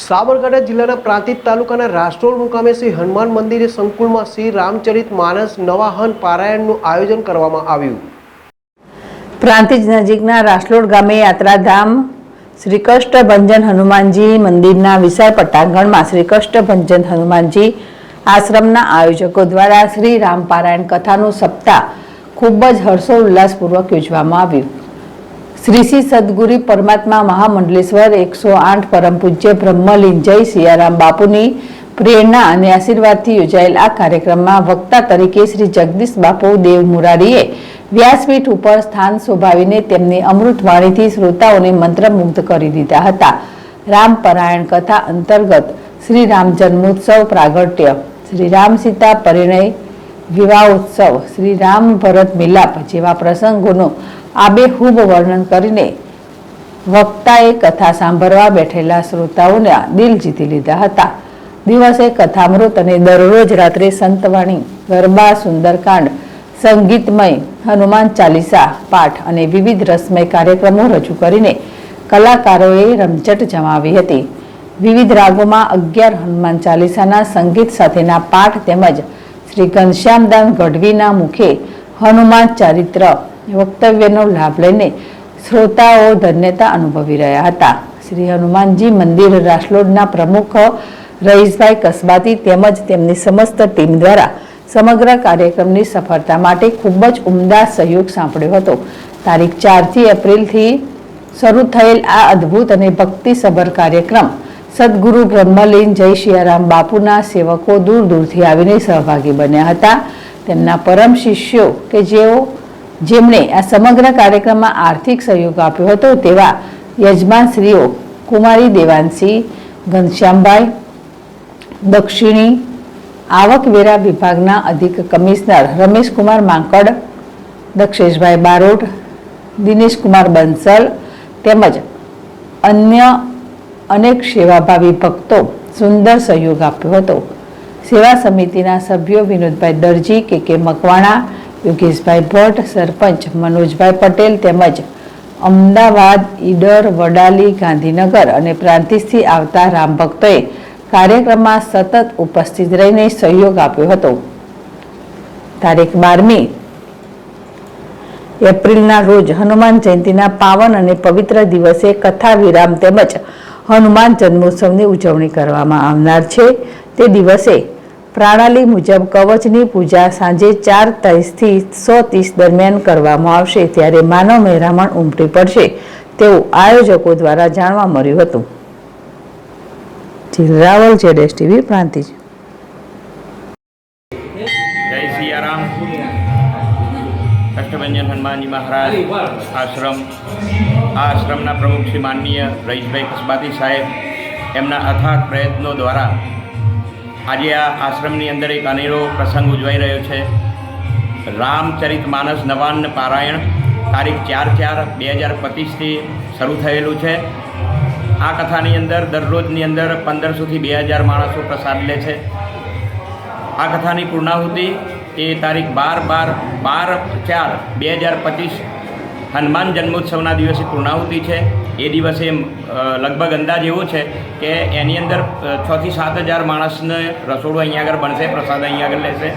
સાબરકાંઠા જિલ્લાના પ્રાંતિજ તાલુકાના રાષ્ટ્રોલ મુકામે શ્રી હનુમાન મંદિરે સંકુલમાં શ્રી રામચરિત માનસ નવાહન પારાયણનું આયોજન કરવામાં આવ્યું। પ્રાંતિજ નજીકના રાષ્ટ્રોલ ગામે યાત્રાધામ શ્રી કષ્ટભંજન હનુમાનજી મંદિરના વિશાળ પટાંગણમાં શ્રી કષ્ટભંજન હનુમાનજી આશ્રમના આયોજકો દ્વારા શ્રી રામ પારાયણ કથાનું સપ્તાહ ખૂબ જ હર્ષોલ્લાસપૂર્વક યોજવામાં આવ્યું। શ્રી શ્રી સદગુરુ પરમાત્મા મહામંડલેશ્વર 108 પરમ પૂજ્ય બ્રહ્મલીન જય સિયારામ બાપુની પ્રેરણા અને આશીર્વાદથી યોજાયેલ આ કાર્યક્રમમાં વક્તા તરીકે શ્રી જગદીશ બાપુ દેવ મુરારીએ વ્યાસપીઠ ઉપર સ્થાન શોભાવીને તેમની અમૃતવાણીથી શ્રોતાઓને મંત્રમુગ્ધ કરી દીધા હતા। રામ પારાયણ કથા અંતર્ગત શ્રી રામ જન્મોત્સવ પ્રાગટ્ય, શ્રી રામ સીતા પરિણય, વિવાહોત્સવ, શ્રી રામ ભરત મિલાપ જેવા પ્રસંગોનું આબેહૂબ વર્ણન કરીને વક્તાએ કથા સાંભળવા બેઠેલા શ્રોતાઓના દિલ જીતી લીધા હતા। દિવસે કથામૃત અને દરરોજ રાત્રે સંતવાણી, ગરબા, સુંદરકાંડ, સંગીતમય હનુમાન ચાલીસા પાઠ અને વિવિધ રસમય કાર્યક્રમો રજૂ કરીને કલાકારોએ રમઝટ જમાવી હતી। વિવિધ રાગોમાં 11 હનુમાન ચાલીસાના સંગીત સાથેના પાઠ તેમજ શ્રી ઘનશ્યામદાસ ગઢવીના મુખે હનુમાન ચારિત્ર વક્તવ્યનો લાભ લઈને શ્રોતાઓ ધન્યતા અનુભવી રહ્યા હતા। શ્રી હનુમાનજી મંદિર રાસલોડના પ્રમુખ રહીશભાઈ કસબાતી તેમજ તેમની સમસ્ત ટીમ દ્વારા સમગ્ર કાર્યક્રમની સફળતા માટે ખૂબ જ ઉમદા સહયોગ સાંપડ્યો હતો। તારીખ 4 થી એપ્રિલથી શરૂ થયેલ આ અદ્ભુત અને ભક્તિસભર કાર્યક્રમ સદગુરુ બ્રહ્મલીન જય સિયારામ બાપુના સેવકો દૂર દૂરથી આવીને સહભાગી બન્યા હતા। તેમના પરમ શિષ્યો કે જેમણે આ સમગ્ર કાર્યક્રમમાં આર્થિક સહયોગ આપ્યો હતો તેવા યજમાનશ્રીઓ કુમારી દેવાંશી, ઘનશ્યામભાઈ દક્ષિણી, આવકવેરા વિભાગના અધિક કમિશનર રમેશકુમાર માંકડ, દક્ષેશભાઈ બારોટ, દિનેશકુમાર બંસલ તેમજ અન્ય અનેક સેવાભાવી ભક્તો સુંદર સહયોગ આપ્યો હતો। સેવા સમિતિના સભ્યો વિનોદભાઈ દરજી, કે મકવાણા, યોગેશભાઈ ભટ્ટ, સરપંચ મનોજભાઈ પટેલ તેમજ અમદાવાદ, ઈડર, વડાલી, ગાંધીનગર અને પ્રાંતિજથી આવતા રામ ભક્તોએ કાર્યક્રમમાં સતત ઉપસ્થિત રહીને સહયોગ આપ્યો હતો। તારીખ 12મી એપ્રિલના રોજ હનુમાન જયંતિના પાવન અને પવિત્ર દિવસે કથા વિરામ તેમજ હનુમાન જન્મોત્સવની ઉજવણી કરવામાં આવનાર છે। તે દિવસે પ્રણાલી મુજબ કવચની પૂજા સાંજે 4:30 થી 6:30 દરમિયાન કરવામાં આવશે, ત્યારે માનવ મહેરામણ ઉમટી પડશે તેવું આયોજકો દ્વારા જાણવા મળ્યું હતું। રાવલ, જેડેશ ટીવી, પ્રાંતિજ। જય સિયારામ। કષ્ટભંજન હનુમાનજી મહારાજ આશ્રમ, આ આશ્રમના પ્રમુખ શ્રી માનનીય રહીશભાઈ કસબાતી સાહેબ એમના અથાગ પ્રયત્નો દ્વારા આજે આ આશ્રમની અંદર એક અનેરો પ્રસંગ ઉજવાઈ રહ્યો છે। રામચરિત માનસ નવાહન પારાયણ તારીખ 4/4/2025થી શરૂ થયેલું છે। આ કથાની અંદર દરરોજની અંદર 1500 થી 2000 માણસો પ્રસાદ લે છે। આ કથાની પૂર્ણાહુતિ એ તારીખ 12/4/2025 હનુમાન જન્મોત્સવના દિવસે પૂર્ણાહુતિ છે। એ દિવસે લગભગ અંદાજ એવો છે કે એની અંદર 6 થી 7000 માણસને રસોડું અહીંયા આગળ બનશે, પ્રસાદ અહીંયા આગળ લેશે।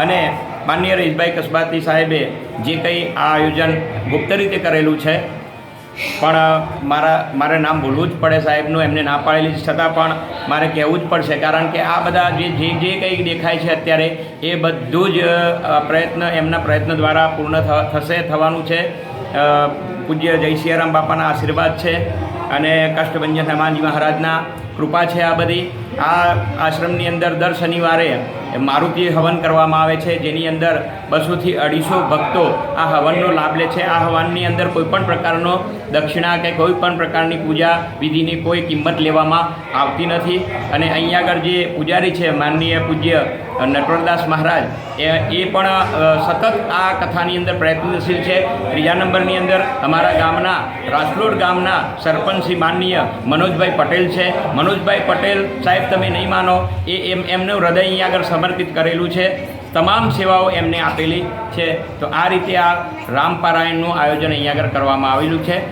અને માનનીય રહીશભાઈ કસબાતી સાહેબે જે કંઈ આ આયોજન ગુપ્ત રીતે કરેલું છે, પણ મારે નામ બોલવું જ પડે સાહેબનું, એમને ના પાડેલી છતાં પણ મારે કહેવું જ પડશે, કારણ કે આ બધા જે કંઈ દેખાય છે અત્યારે એ બધું જ એમના પ્રયત્ન દ્વારા પૂર્ણ થવાનું છે। પૂજ્ય જય સિયારામ બાપાના આશીર્વાદ છે અને કષ્ટભંજન હનુમાનજી મહારાજના કૃપા છે। આ બધી આ આશ્રમની અંદર દર શનિવારે મારુતિ હવન કરવામાં આવે છે, જેની અંદર 200 થી 250 ભક્તો આ હવનનો લાભ લે છે। આ હવનની અંદર કોઈપણ પ્રકારનો દક્ષિણા કે કોઈપણ પ્રકારની પૂજા વિધિની કોઈ કિંમત લેવામાં આવતી નથી। અને અહીંયા આગળ જે પૂજારી છે માનનીય પૂજ્ય નટવરદાસ મહારાજ એ પણ સતત આ કથાની અંદર પ્રયત્નશીલ છે। 3જા નંબરની અંદર અમારા ગામના રાસલોડ ગામના સરપંચ શ્રી માનનીય મનોજભાઈ પટેલ છે। મનોજભાઈ પટેલ સાહેબ તમે નહીં માનો, એમનું હૃદય અહીંયા આગળ સમર્પિત કરેલું છે, તમામ સેવાઓ એમને આપેલી છે। તો આ રીતે આ રામ પારાયણનું આયોજન અહીંયા આગળ કરવામાં આવેલું છે।